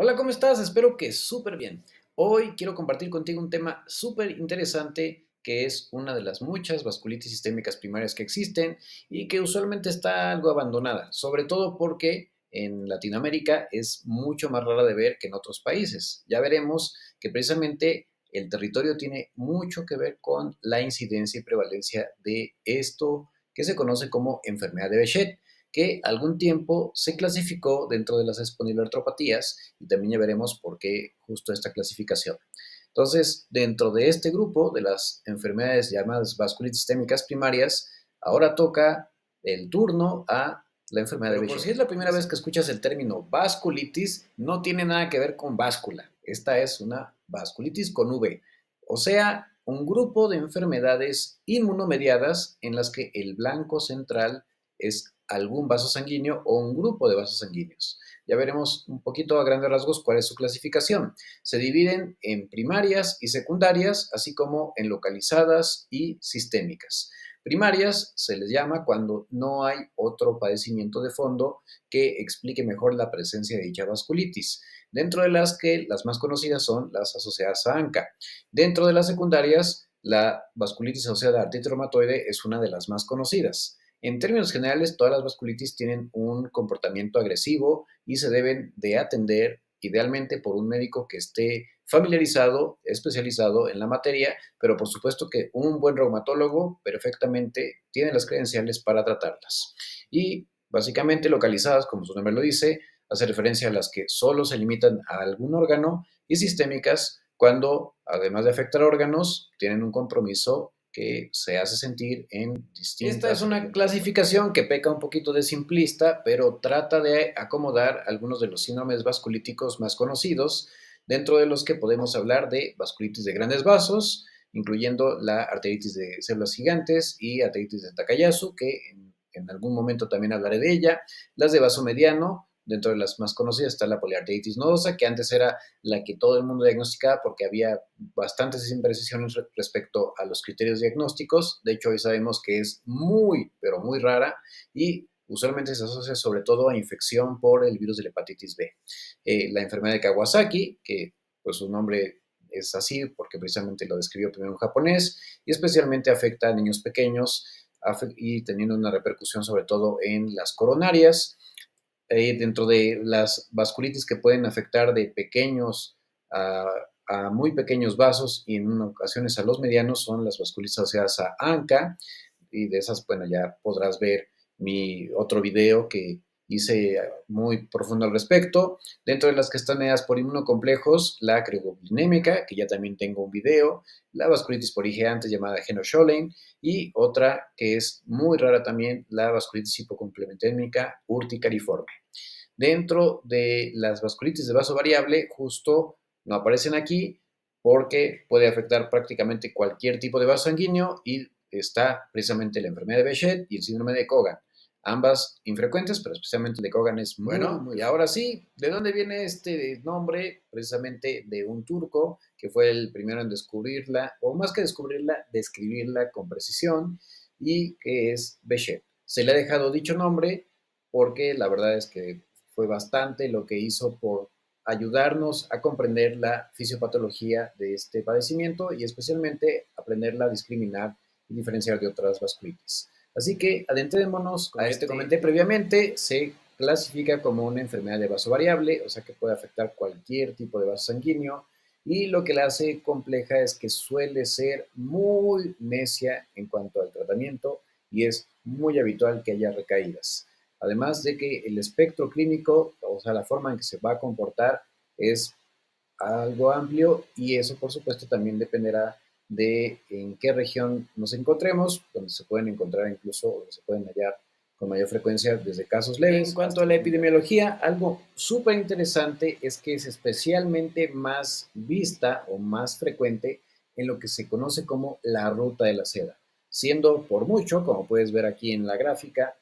Hola, ¿cómo estás? Espero que súper bien. Hoy quiero compartir contigo un tema súper interesante que es una de las muchas vasculitis sistémicas primarias que existen y que usualmente está algo abandonada, sobre todo porque en Latinoamérica es mucho más rara de ver que en otros países. Ya veremos que precisamente el territorio tiene mucho que ver con la incidencia y prevalencia de esto que se conoce como enfermedad de Behçet, que algún tiempo se clasificó dentro de las espondiloartropatías y también ya veremos por qué justo esta clasificación. Entonces, dentro de este grupo de las enfermedades llamadas vasculitis sistémicas primarias, ahora toca el turno a la enfermedad de Behçet. Por si es la primera vez que escuchas el término vasculitis, no tiene nada que ver con báscula. Esta es una vasculitis con V, o sea, un grupo de enfermedades inmunomediadas en las que el blanco central es algún vaso sanguíneo o un grupo de vasos sanguíneos. Ya veremos un poquito a grandes rasgos cuál es su clasificación. Se dividen en primarias y secundarias, así como en localizadas y sistémicas. Primarias se les llama cuando no hay otro padecimiento de fondo que explique mejor la presencia de dicha vasculitis, dentro de las que las más conocidas son las asociadas a ANCA. Dentro de las secundarias, la vasculitis asociada a artritis reumatoide es una de las más conocidas. En términos generales, todas las vasculitis tienen un comportamiento agresivo y se deben de atender idealmente por un médico que esté familiarizado, especializado en la materia, pero por supuesto que un buen reumatólogo perfectamente tiene las credenciales para tratarlas. Y básicamente localizadas, como su nombre lo dice, hace referencia a las que solo se limitan a algún órgano y sistémicas cuando, además de afectar órganos, tienen un compromiso que se hace sentir en distintas. Esta es una clasificación que peca un poquito de simplista, pero trata de acomodar algunos de los síndromes vasculíticos más conocidos, dentro de los que podemos hablar de vasculitis de grandes vasos, incluyendo la arteritis de células gigantes y arteritis de Takayasu, que en algún momento también hablaré de ella, las de vaso mediano. Dentro de las más conocidas está la poliarteritis nodosa, que antes era la que todo el mundo diagnosticaba porque había bastantes imprecisiones respecto a los criterios diagnósticos. De hecho, hoy sabemos que es muy, pero muy rara y usualmente se asocia sobre todo a infección por el virus de la hepatitis B. La enfermedad de Kawasaki, que pues su nombre es así porque precisamente lo describió primero un japonés y especialmente afecta a niños pequeños y teniendo una repercusión sobre todo en las coronarias. Dentro de las vasculitis que pueden afectar de pequeños a, a muy pequeños vasos y en ocasiones a los medianos son las vasculitis asociadas a ANCA, y de esas, bueno, ya podrás ver mi otro video que hice muy profundo al respecto. Dentro de las que están mediadas por inmunocomplejos, la crioglobulinémica, que ya también tengo un video, la vasculitis por IgE antes llamada Heno-Schollen, y otra que es muy rara también, la vasculitis hipocomplementémica urticariforme. Dentro de las vasculitis de vaso variable, justo no aparecen aquí porque puede afectar prácticamente cualquier tipo de vaso sanguíneo y está precisamente la enfermedad de Behçet y el síndrome de Cogan. Ambas infrecuentes, pero especialmente el de Cogan es muy. Y ahora sí, ¿de dónde viene este nombre? Precisamente de un turco que fue el primero en descubrirla, o más que descubrirla, describirla con precisión, y que es Behçet. Se le ha dejado dicho nombre porque la verdad es que fue bastante lo que hizo por ayudarnos a comprender la fisiopatología de este padecimiento y especialmente aprenderla a discriminar y diferenciar de otras vasculitis. Así que adentrémonos a este comenté previamente, se clasifica como una enfermedad de vaso variable, o sea que puede afectar cualquier tipo de vaso sanguíneo, y lo que la hace compleja es que suele ser muy necia en cuanto al tratamiento y es muy habitual que haya recaídas. Además de que el espectro clínico, o sea, la forma en que se va a comportar es algo amplio y eso por supuesto también dependerá de en qué región nos encontremos, donde se pueden encontrar incluso, o se pueden hallar con mayor frecuencia desde casos leves. En cuanto a la epidemiología, algo súper interesante es que es especialmente más vista o más frecuente en lo que se conoce como la ruta de la seda, siendo por mucho, como puedes ver aquí en la gráfica,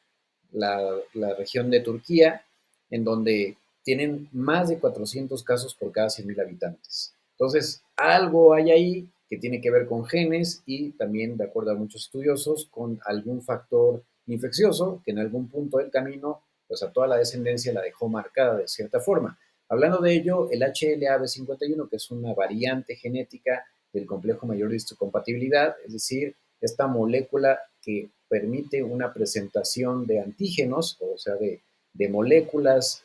la región de Turquía, en donde tienen más de 400 casos por cada 100.000 habitantes. Entonces, algo hay ahí que tiene que ver con genes y también, de acuerdo a muchos estudiosos, con algún factor infeccioso que en algún punto del camino, pues a toda la descendencia la dejó marcada de cierta forma. Hablando de ello, el HLA-B51, que es una variante genética del complejo mayor de histocompatibilidad, es decir, esta molécula que permite una presentación de antígenos, o sea, de moléculas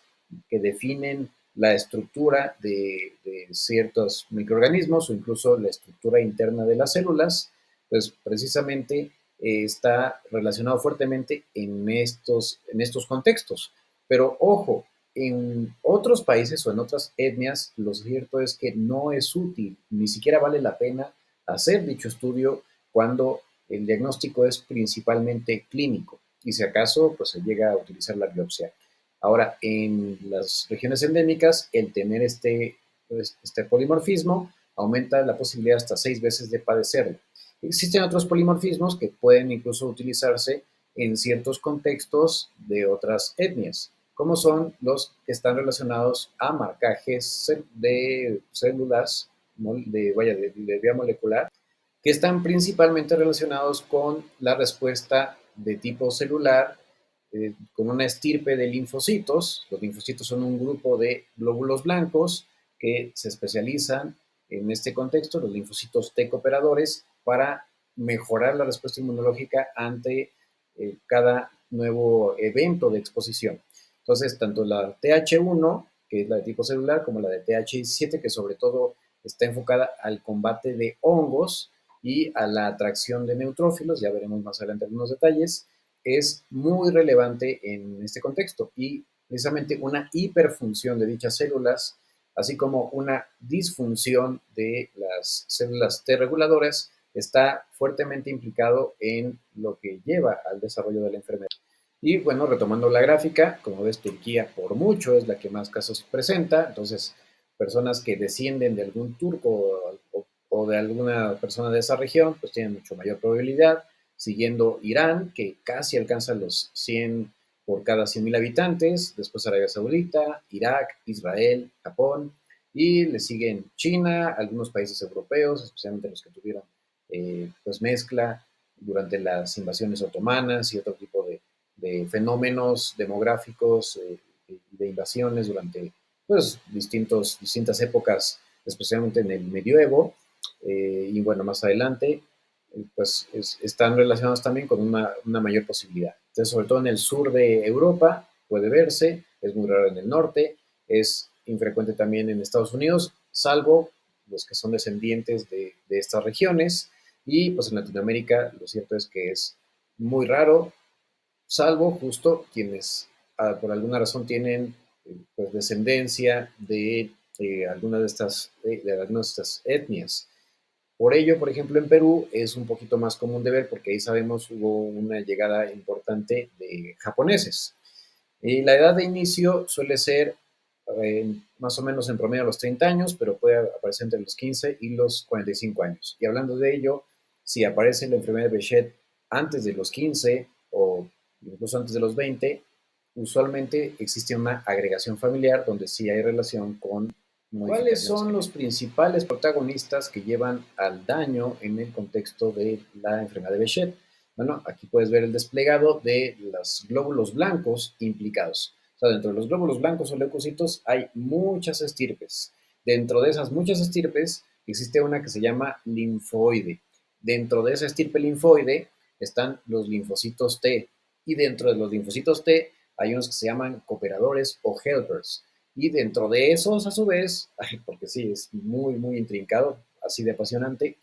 que definen la estructura de ciertos microorganismos o incluso la estructura interna de las células, pues precisamente está relacionado fuertemente en estos contextos. Pero ojo, en otros países o en otras etnias, lo cierto es que no es útil, ni siquiera vale la pena hacer dicho estudio cuando el diagnóstico es principalmente clínico y si acaso pues se llega a utilizar la biopsia. Ahora, en las regiones endémicas, el tener este polimorfismo aumenta la posibilidad hasta 6 veces de padecerlo. Existen otros polimorfismos que pueden incluso utilizarse en ciertos contextos de otras etnias, como son los que están relacionados a marcajes de células de vía molecular, que están principalmente relacionados con la respuesta de tipo celular, con una estirpe de linfocitos. Los linfocitos son un grupo de glóbulos blancos que se especializan en este contexto, los linfocitos T cooperadores, para mejorar la respuesta inmunológica ante cada nuevo evento de exposición. Entonces, tanto la TH1, que es la de tipo celular, como la de TH17, que sobre todo está enfocada al combate de hongos y a la atracción de neutrófilos, ya veremos más adelante algunos detalles, es muy relevante en este contexto y precisamente una hiperfunción de dichas células, así como una disfunción de las células T reguladoras, está fuertemente implicado en lo que lleva al desarrollo de la enfermedad. Y bueno, retomando la gráfica, como ves, Turquía por mucho es la que más casos presenta, entonces personas que descienden de algún turco o de alguna persona de esa región, pues tienen mucho mayor probabilidad, siguiendo Irán, que casi alcanza los 100 por cada 100.000 habitantes, después Arabia Saudita, Irak, Israel, Japón, y le siguen China, algunos países europeos, especialmente los que tuvieron pues mezcla durante las invasiones otomanas y otro tipo de fenómenos demográficos de invasiones durante pues, distintas épocas, especialmente en el medioevo, y bueno, más adelante, pues están relacionados también con una mayor posibilidad. Entonces, sobre todo en el sur de Europa puede verse, es muy raro en el norte, es infrecuente también en Estados Unidos, salvo los que son descendientes de estas regiones, y pues en Latinoamérica lo cierto es que es muy raro, salvo justo quienes por alguna razón tienen pues, descendencia de algunas de estas etnias. Por ello, por ejemplo, en Perú es un poquito más común de ver porque ahí sabemos hubo una llegada importante de japoneses. Y la edad de inicio suele ser más o menos en promedio a los 30 años, pero puede aparecer entre los 15 y los 45 años. Y hablando de ello, si aparece la enfermedad de Behçet antes de los 15 o incluso antes de los 20, usualmente existe una agregación familiar donde sí hay relación con ¿cuáles son los principales protagonistas que llevan al daño en el contexto de la enfermedad de Behçet? Bueno, aquí puedes ver el desplegado de los glóbulos blancos implicados. O sea, dentro de los glóbulos blancos o leucocitos hay muchas estirpes. Dentro de esas muchas estirpes existe una que se llama linfoide. Dentro de esa estirpe linfoide están los linfocitos T. Y dentro de los linfocitos T hay unos que se llaman cooperadores o helpers. Y dentro de esos, a su vez, porque sí, es muy, muy intrincado, así de apasionante,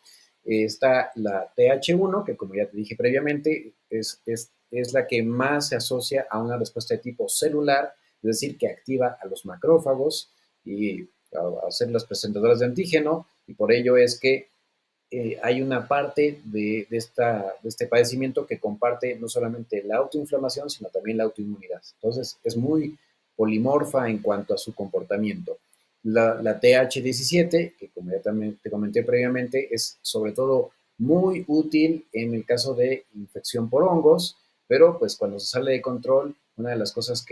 está la TH1, que como ya te dije previamente, es la que más se asocia a una respuesta de tipo celular, es decir, que activa a los macrófagos y a ser las presentadoras de antígeno, y por ello es que hay una parte de este padecimiento que comparte no solamente la autoinflamación, sino también la autoinmunidad. Entonces, es muy polimorfa en cuanto a su comportamiento. La TH17, que como ya también te comenté previamente, es sobre todo muy útil en el caso de infección por hongos, pero pues cuando se sale de control, una de las cosas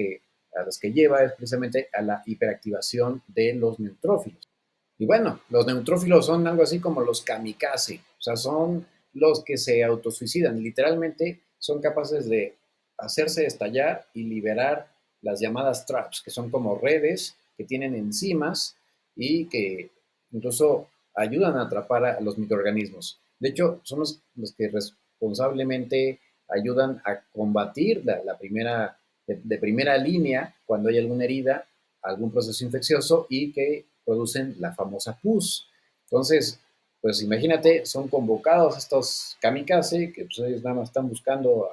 a las que lleva es precisamente a la hiperactivación de los neutrófilos. Y bueno, los neutrófilos son algo así como los kamikaze, o sea, son los que se autosuicidan, literalmente son capaces de hacerse estallar y liberar las llamadas traps, que son como redes que tienen enzimas y que incluso ayudan a atrapar a los microorganismos. De hecho, son los que responsablemente ayudan a combatir la primera, de primera línea cuando hay alguna herida, algún proceso infeccioso y que producen la famosa pus. Entonces, pues imagínate, son convocados estos kamikaze, que pues ellos nada más están buscando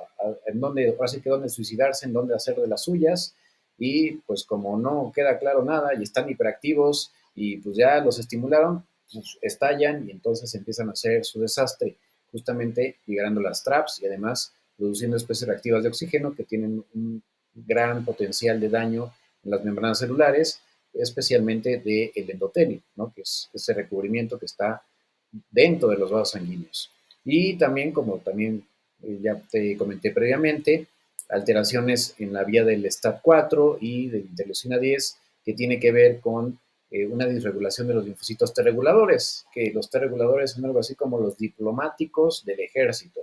en dónde, ahora sí que dónde suicidarse, en dónde hacer de las suyas, y pues como no queda claro nada y están hiperactivos y pues ya los estimularon, pues estallan y entonces empiezan a hacer su desastre, justamente liberando las traps y además produciendo especies reactivas de oxígeno que tienen un gran potencial de daño en las membranas celulares, especialmente del endotelio, ¿no? Que es ese recubrimiento que está dentro de los vasos sanguíneos. Y también, como también ya te comenté previamente, alteraciones en la vía del STAT4 y de la interleucina 10, que tiene que ver con una disregulación de los linfocitos T reguladores, que los T reguladores son algo así como los diplomáticos del ejército.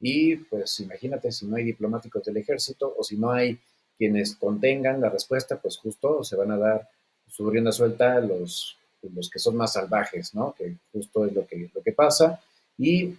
Y pues imagínate si no hay diplomáticos del ejército o si no hay quienes contengan la respuesta, pues justo se van a dar su rienda suelta los que son más salvajes, ¿no? Que justo es lo que pasa. Y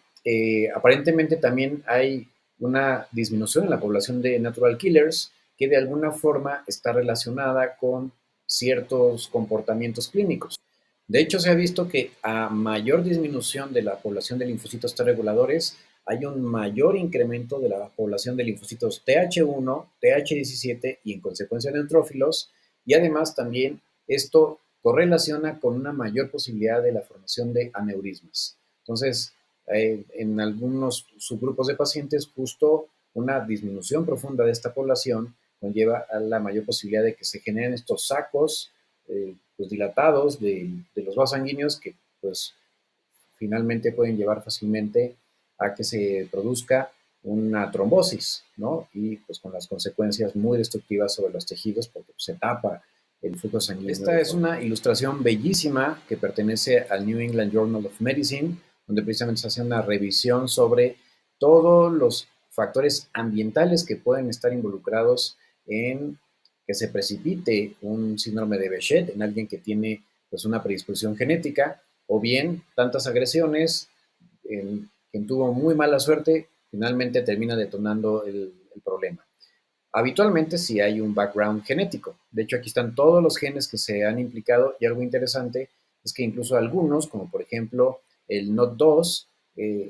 aparentemente también hay una disminución en la población de natural killers que de alguna forma está relacionada con ciertos comportamientos clínicos. De hecho, se ha visto que a mayor disminución de la población de linfocitos T reguladores, hay un mayor incremento de la población de linfocitos TH1, TH17 y en consecuencia neutrófilos, y además también esto correlaciona con una mayor posibilidad de la formación de aneurismas. Entonces, en algunos subgrupos de pacientes, justo una disminución profunda de esta población conlleva a la mayor posibilidad de que se generen estos sacos pues, dilatados de los vasos sanguíneos que pues finalmente pueden llevar fácilmente a que se produzca una trombosis, ¿no? Y pues con las consecuencias muy destructivas sobre los tejidos porque pues, se tapa el flujo sanguíneo. Esta es una ilustración bellísima que pertenece al New England Journal of Medicine, donde precisamente se hace una revisión sobre todos los factores ambientales que pueden estar involucrados en que se precipite un síndrome de Behçet en alguien que tiene pues, una predisposición genética, o bien tantas agresiones, quien tuvo muy mala suerte, finalmente termina detonando el problema. Habitualmente sí hay un background genético. De hecho, aquí están todos los genes que se han implicado y algo interesante es que incluso algunos, como por ejemplo el NOT2,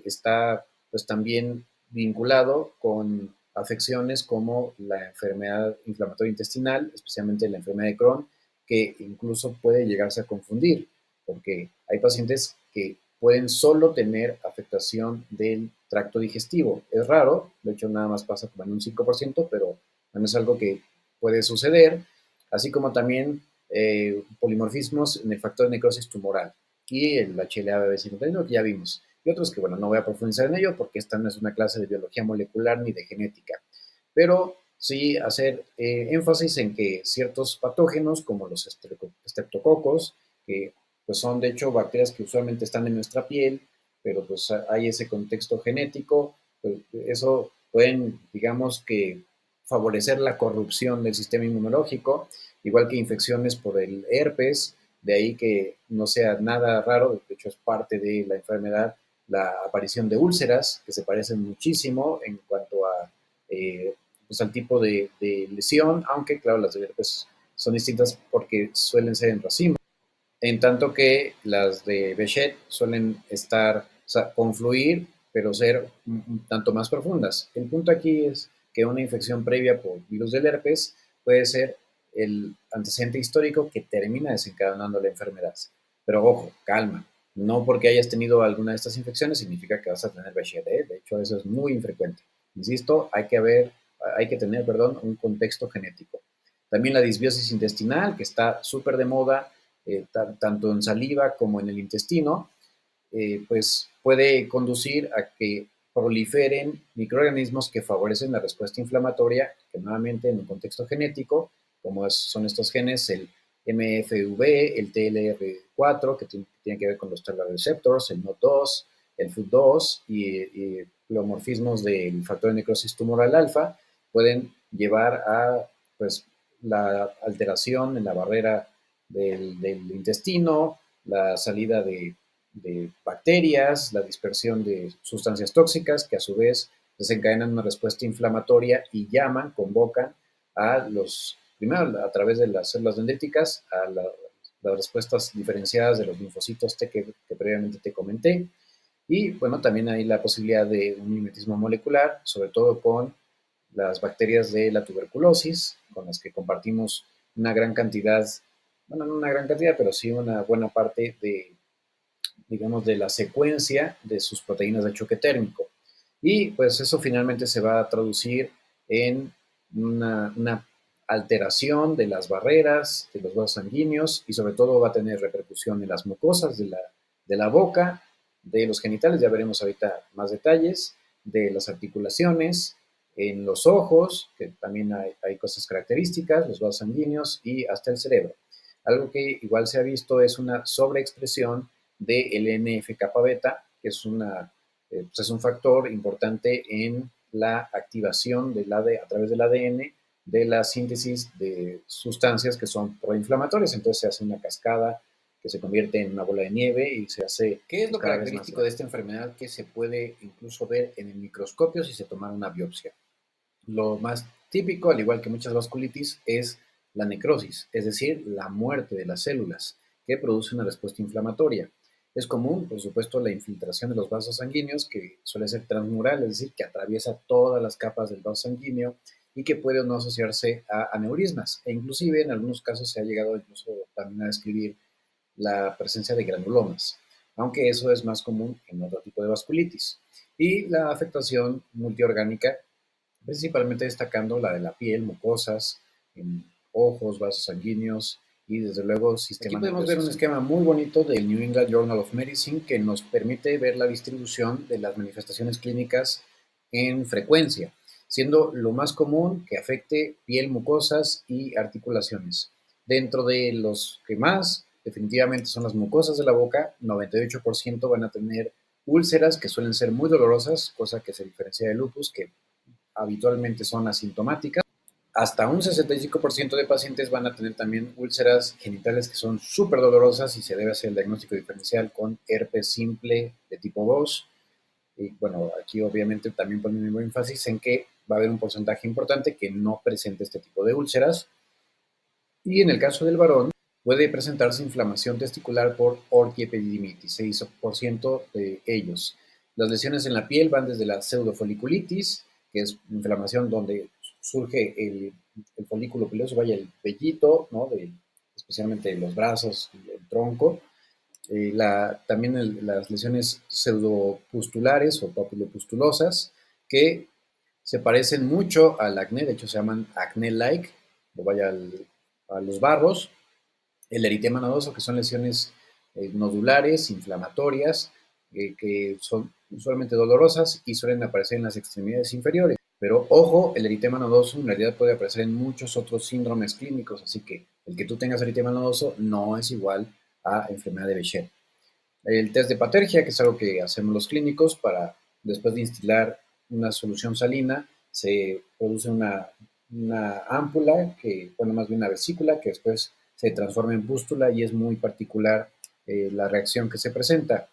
está pues también vinculado con afecciones como la enfermedad inflamatoria intestinal, especialmente la enfermedad de Crohn, que incluso puede llegarse a confundir, porque hay pacientes que pueden solo tener afectación del tracto digestivo. Es raro, de hecho nada más pasa como en un 5%, pero bueno, es algo que puede suceder, así como también polimorfismos en el factor de necrosis tumoral y el HLA-BB51 que ya vimos. Y otros que, bueno, no voy a profundizar en ello porque esta no es una clase de biología molecular ni de genética, pero sí hacer énfasis en que ciertos patógenos como los estreptococos, que pues son de hecho bacterias que usualmente están en nuestra piel, pero pues hay ese contexto genético, pues, eso pueden, digamos que favorecer la corrupción del sistema inmunológico, igual que infecciones por el herpes, de ahí que no sea nada raro, de hecho es parte de la enfermedad, la aparición de úlceras, que se parecen muchísimo en cuanto a, pues al tipo de lesión, aunque claro, las de herpes son distintas porque suelen ser en racimo, en tanto que las de Behçet suelen estar, o sea, confluir, pero ser un tanto más profundas. El punto aquí es que una infección previa por virus del herpes puede ser el antecedente histórico que termina desencadenando la enfermedad. Pero ojo, calma, no porque hayas tenido alguna de estas infecciones significa que vas a tener Behçet, ¿eh? De hecho, eso es muy infrecuente. Insisto, hay que tener, perdón, un contexto genético. También la disbiosis intestinal, que está súper de moda, tanto en saliva como en el intestino, pues puede conducir a que proliferen microorganismos que favorecen la respuesta inflamatoria, que nuevamente en un contexto genético, como son estos genes, el MFV, el TLR4, que tiene que ver con los Toll receptors, el NOT2, el FUT2 y pleomorfismos del factor de necrosis tumoral alfa, pueden llevar a pues, la alteración en la barrera del intestino, la salida de bacterias, la dispersión de sustancias tóxicas que a su vez desencadenan una respuesta inflamatoria y llaman, convocan a primero a través de las células dendríticas, las respuestas diferenciadas de los linfocitos T que previamente te comenté. Y bueno, también hay la posibilidad de un mimetismo molecular, sobre todo con las bacterias de la tuberculosis, con las que compartimos una gran cantidad, bueno, no una gran cantidad, pero sí una buena parte de, digamos, de la secuencia de sus proteínas de choque térmico. Y pues eso finalmente se va a traducir en una alteración de las barreras, de los vasos sanguíneos y sobre todo va a tener repercusión en las mucosas de la boca, de los genitales, ya veremos ahorita más detalles, de las articulaciones, en los ojos, que también hay cosas características, los vasos sanguíneos y hasta el cerebro. Algo que igual se ha visto es una sobreexpresión del NF-kappa beta, que pues es un factor importante en la activación a través del ADN de la síntesis de sustancias que son proinflamatorias. Entonces se hace una cascada que se convierte en una bola de nieve y se hace... ¿Qué es lo característico de esta enfermedad que se puede incluso ver en el microscopio si se tomara una biopsia? Lo más típico, al igual que muchas vasculitis, es la necrosis, es decir, la muerte de las células, que produce una respuesta inflamatoria. Es común, por supuesto, la infiltración de los vasos sanguíneos, que suele ser transmural, es decir, que atraviesa todas las capas del vaso sanguíneo y que puede no asociarse a aneurismas. E inclusive, en algunos casos se ha llegado incluso también a describir la presencia de granulomas, aunque eso es más común en otro tipo de vasculitis. Y la afectación multiorgánica, principalmente destacando la de la piel, mucosas, en ojos, vasos sanguíneos y desde luego sistema. Aquí podemos ver un esquema muy bonito del New England Journal of Medicine que nos permite ver la distribución de las manifestaciones clínicas en frecuencia, siendo lo más común que afecte piel, mucosas y articulaciones. Dentro de los que más, definitivamente son las mucosas de la boca, 98% van a tener úlceras que suelen ser muy dolorosas, cosa que se diferencia del lupus, que habitualmente son asintomáticas. Hasta un 65% de pacientes van a tener también úlceras genitales que son súper dolorosas y se debe hacer el diagnóstico diferencial con herpes simple de tipo 2. Y bueno, aquí obviamente también ponemos énfasis en que va a haber un porcentaje importante que no presente este tipo de úlceras. Y en el caso del varón, puede presentarse inflamación testicular por orquiepididimitis, 6% de ellos. Las lesiones en la piel van desde la pseudofoliculitis, que es inflamación donde surge el folículo piloso, vaya el vellito, ¿no? Especialmente los brazos y el tronco. También las lesiones pseudopustulares o papilopustulosas, que se parecen mucho al acné, de hecho se llaman acné-like, o vaya a los barros, el eritema nodoso, que son lesiones nodulares, inflamatorias, que son usualmente dolorosas y suelen aparecer en las extremidades inferiores. Pero ojo, el eritema nodoso en realidad puede aparecer en muchos otros síndromes clínicos, así que el que tú tengas eritema nodoso no es igual a enfermedad de Behçet. El test de Patergia, que es algo que hacemos los clínicos para, después de instilar una solución salina, se produce una ámpula, bueno, más bien una vesícula, que después se transforma en pústula y es muy particular la reacción que se presenta.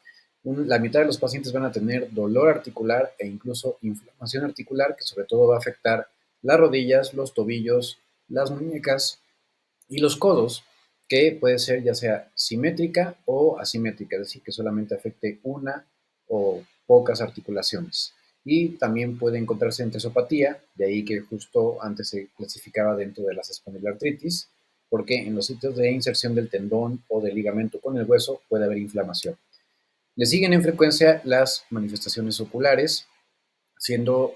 La mitad de los pacientes van a tener dolor articular e incluso inflamación articular, que sobre todo va a afectar las rodillas, los tobillos, las muñecas y los codos, que puede ser ya sea simétrica o asimétrica, es decir, que solamente afecte una o pocas articulaciones. Y también puede encontrarse entesopatía, de ahí que justo antes se clasificaba dentro de las espondiloartritis, porque en los sitios de inserción del tendón o del ligamento con el hueso puede haber inflamación. Le siguen en frecuencia las manifestaciones oculares, siendo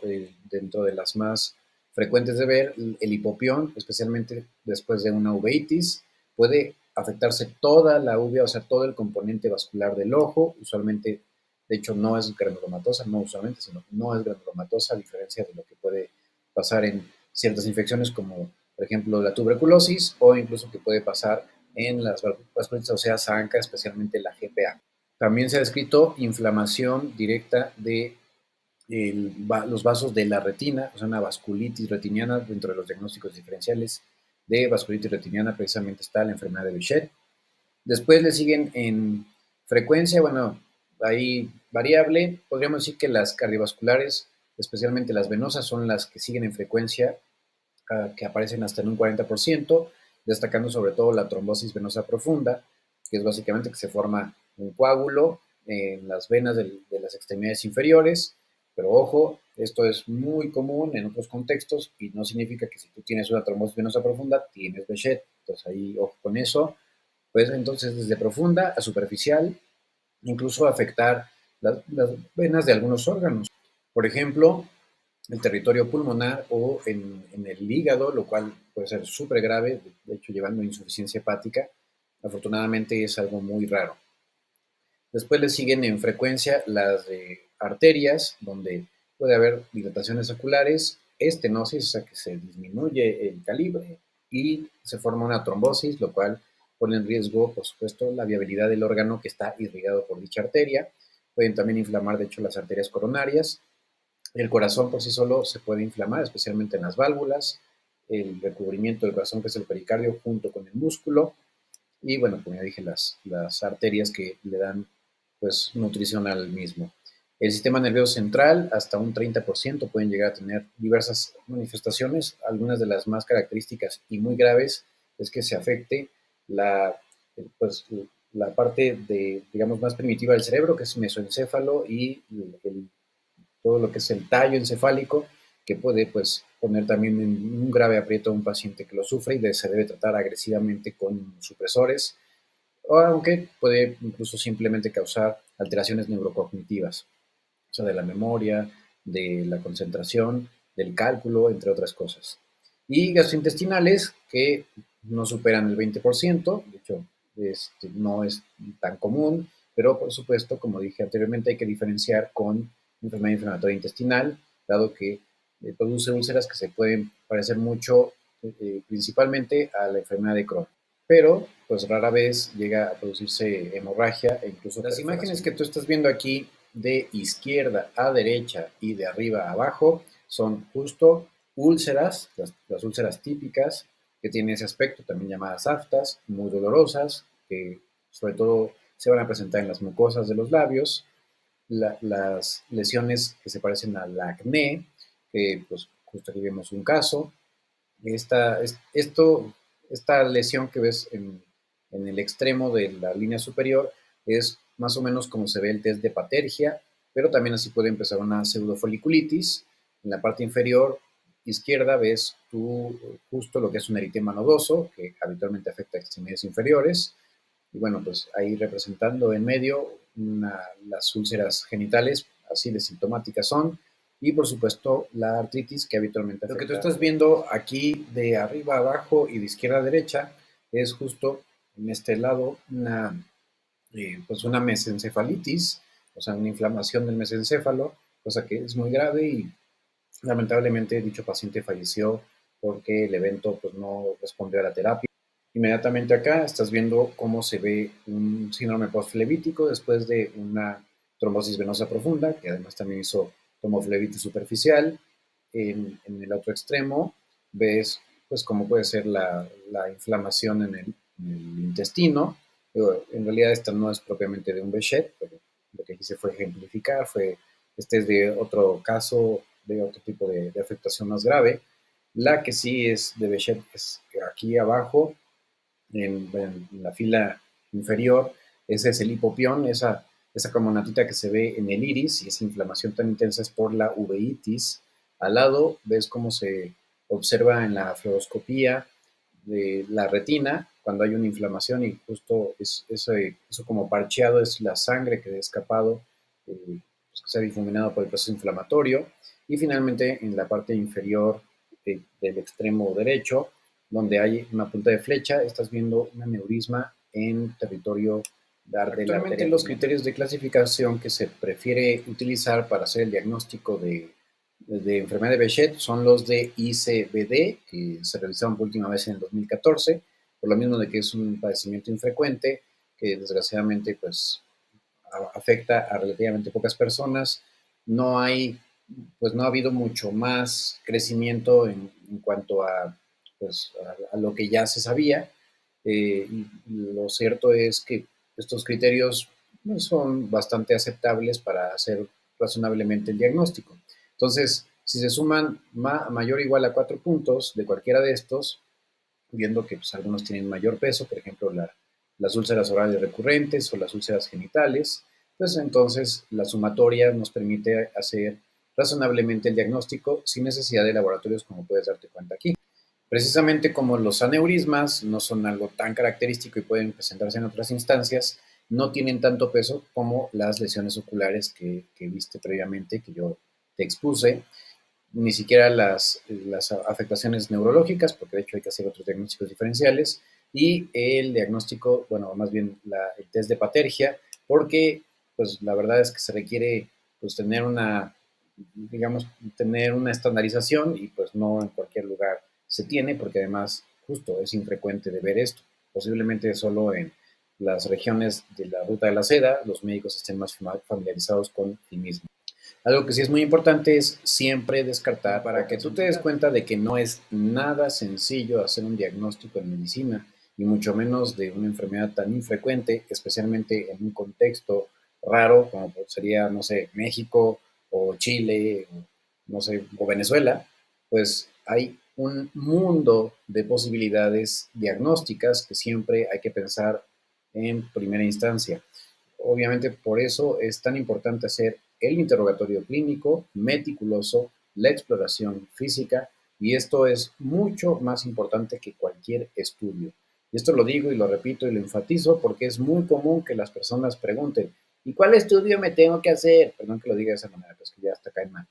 dentro de las más frecuentes de ver el hipopión, especialmente después de una uveitis, puede afectarse toda la uvea, o sea, todo el componente vascular del ojo, usualmente, de hecho, no es granulomatosa, no usualmente, sino no es granulomatosa, a diferencia de lo que puede pasar en ciertas infecciones como, por ejemplo, la tuberculosis o incluso que puede pasar en las vasculitis óseas ANCA, especialmente la GPA. También se ha descrito inflamación directa de los vasos de la retina, o sea, una vasculitis retiniana dentro de los diagnósticos diferenciales de vasculitis retiniana precisamente está la enfermedad de Behçet. Después le siguen en frecuencia, bueno, ahí variable. Podríamos decir que las cardiovasculares, especialmente las venosas, son las que siguen en frecuencia, que aparecen hasta en un 40%, destacando sobre todo la trombosis venosa profunda, que es básicamente que se forma un coágulo en las venas de las extremidades inferiores. Pero ojo, esto es muy común en otros contextos y no significa que si tú tienes una trombosis venosa profunda, tienes Behçet. Entonces ahí ojo con eso. Pues entonces desde profunda a superficial, incluso afectar las venas de algunos órganos. Por ejemplo, el territorio pulmonar o en el hígado, lo cual puede ser súper grave, de hecho llevando a insuficiencia hepática. Afortunadamente es algo muy raro. Después le siguen en frecuencia las de arterias, donde puede haber dilataciones oculares, estenosis, o sea que se disminuye el calibre y se forma una trombosis, lo cual pone en riesgo, por supuesto, la viabilidad del órgano que está irrigado por dicha arteria. Pueden también inflamar, de hecho, las arterias coronarias. El corazón por sí solo se puede inflamar, especialmente en las válvulas, el recubrimiento del corazón, que es el pericardio, junto con el músculo, y bueno, como ya dije, las arterias que le dan pues nutrición al mismo. El sistema nervioso central, hasta un 30% pueden llegar a tener diversas manifestaciones. Algunas de las más características y muy graves es que se afecte la, pues, la parte de, digamos, más primitiva del cerebro, que es mesoencéfalo, y todo lo que es el tallo encefálico, que puede pues poner también en un grave aprieto a un paciente que lo sufre y se debe tratar agresivamente con supresores, o aunque puede incluso simplemente causar alteraciones neurocognitivas, o sea, de la memoria, de la concentración, del cálculo, entre otras cosas. Y gastrointestinales que no superan el 20%, de hecho, no es tan común, pero por supuesto, como dije anteriormente, hay que diferenciar con enfermedad inflamatoria intestinal, dado que produce úlceras que se pueden parecer mucho, principalmente a la enfermedad de Crohn, pero pues rara vez llega a producirse hemorragia e incluso las imágenes que tú estás viendo aquí de izquierda a derecha y de arriba a abajo son justo úlceras, las úlceras típicas que tienen ese aspecto, también llamadas aftas, muy dolorosas, que sobre todo se van a presentar en las mucosas de los labios, las lesiones que se parecen al acné, que pues justo aquí vemos un caso, esta lesión que ves en el extremo de la línea superior es más o menos como se ve el test de Patergia, pero también así puede empezar una pseudofoliculitis. En la parte inferior izquierda ves tú justo lo que es un eritema nodoso, que habitualmente afecta a extremidades inferiores. Y bueno, pues ahí representando en medio las úlceras genitales, así de sintomáticas son, y por supuesto la artritis que habitualmente afecta. Lo que tú estás viendo aquí de arriba a abajo y de izquierda a derecha es justo en este lado pues una mesencefalitis, o sea, una inflamación del mesencéfalo, cosa que es muy grave y lamentablemente dicho paciente falleció porque el evento pues, no respondió a la terapia. Inmediatamente acá estás viendo cómo se ve un síndrome postflevítico después de una trombosis venosa profunda, que además también hizo tomoflebitis superficial. En el otro extremo ves pues cómo puede ser la inflamación en el intestino. En realidad esta no es propiamente de un Behçet, pero lo que quise fue ejemplificar, este es de otro caso, de otro tipo de afectación más grave. La que sí es de Behçet es aquí abajo, en la fila inferior, ese es el hipopión, esa cromonatita que se ve en el iris, y esa inflamación tan intensa es por la uveitis. Al lado ves cómo se observa en la fluoroscopía de la retina cuando hay una inflamación, y justo eso como parcheado es la sangre que ha escapado, pues que se ha difuminado por el proceso inflamatorio. Y finalmente en la parte inferior del extremo derecho, donde hay una punta de flecha, estás viendo un aneurisma en territorio de la Actualmente los criterios de clasificación que se prefiere utilizar para hacer el diagnóstico de enfermedad de Behçet son los de ICBD, que se realizaron por última vez en el 2014, por lo mismo de que es un padecimiento infrecuente que desgraciadamente pues afecta a relativamente pocas personas. Pues no ha habido mucho más crecimiento en cuanto a pues, a lo que ya se sabía. Y lo cierto es que estos criterios pues, son bastante aceptables para hacer razonablemente el diagnóstico. Entonces, si se suman mayor o igual a 4 puntos de cualquiera de estos, viendo que pues, algunos tienen mayor peso, por ejemplo, las úlceras orales recurrentes o las úlceras genitales, pues entonces la sumatoria nos permite hacer razonablemente el diagnóstico sin necesidad de laboratorios como puedes darte cuenta aquí. Precisamente como los aneurismas no son algo tan característico y pueden presentarse en otras instancias, no tienen tanto peso como las lesiones oculares que viste previamente, que yo te expuse, ni siquiera las afectaciones neurológicas, porque de hecho hay que hacer otros diagnósticos diferenciales, y el diagnóstico, bueno, más bien el test de Patergia, porque pues la verdad es que se requiere pues tener digamos, tener una estandarización y pues no en cualquier lugar se tiene, porque además justo es infrecuente de ver esto. Posiblemente solo en las regiones de la ruta de la seda los médicos estén más familiarizados con el mismo. Algo que sí es muy importante es siempre descartar para que tú te des cuenta de que no es nada sencillo hacer un diagnóstico en medicina, y mucho menos de una enfermedad tan infrecuente, especialmente en un contexto raro como sería, no sé, México o Chile, o, no sé, o Venezuela, pues hay un mundo de posibilidades diagnósticas que siempre hay que pensar en primera instancia. Obviamente por eso es tan importante hacer el interrogatorio clínico, meticuloso, la exploración física, y esto es mucho más importante que cualquier estudio. Y esto lo digo y lo repito y lo enfatizo porque es muy común que las personas pregunten, ¿y cuál estudio me tengo que hacer? Perdón que lo diga de esa manera, pues que ya hasta cae mal.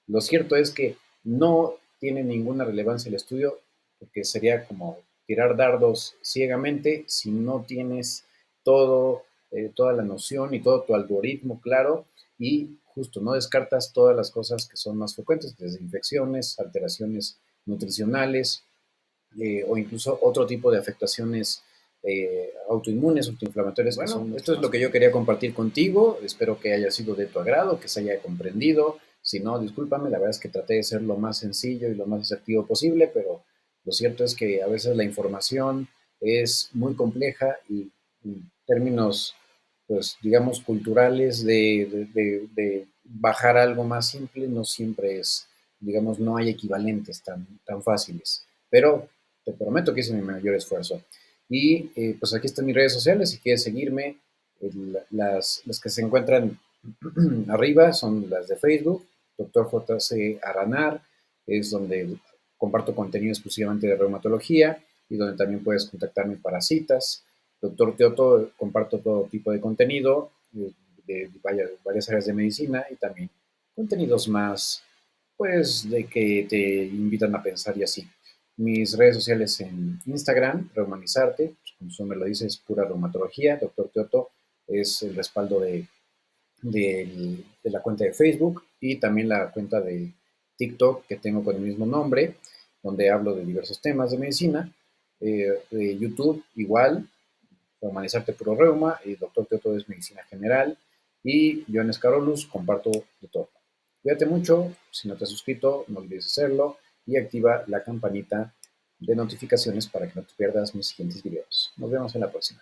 Lo cierto es que no tiene ninguna relevancia el estudio porque sería como tirar dardos ciegamente si no tienes toda la noción y todo tu algoritmo claro, y justo no descartas todas las cosas que son más frecuentes, desde infecciones, alteraciones nutricionales, o incluso otro tipo de afectaciones autoinmunes, autoinflamatorias. Bueno, esto es lo que yo quería compartir contigo. Espero que haya sido de tu agrado, que se haya comprendido. Si no, discúlpame, la verdad es que traté de ser lo más sencillo y lo más asertivo posible, pero lo cierto es que a veces la información es muy compleja y en términos, pues, digamos, culturales de bajar algo más simple, no siempre es, digamos, no hay equivalentes tan fáciles. Pero te prometo que hice mi mayor esfuerzo. Y pues aquí están mis redes sociales. Si quieres seguirme, las que se encuentran arriba son las de Facebook, Dr. JC Aranar, es donde comparto contenido exclusivamente de reumatología y donde también puedes contactarme para citas. Doctor Teoto, comparto todo tipo de contenido varias áreas de medicina y también contenidos más, pues, de que te invitan a pensar y así. Mis redes sociales en Instagram, Reumanizarte, pues, como su nombre lo dice, es pura reumatología. Doctor Teoto es el respaldo de la cuenta de Facebook y también la cuenta de TikTok que tengo con el mismo nombre, donde hablo de diversos temas de medicina. De YouTube igual, Reumanizarte Puro Reuma, y Doctor Teoto es Medicina General, y yo en Escarolus comparto de todo. Cuídate mucho, si no te has suscrito, no olvides hacerlo y activa la campanita de notificaciones para que no te pierdas mis siguientes videos. Nos vemos en la próxima.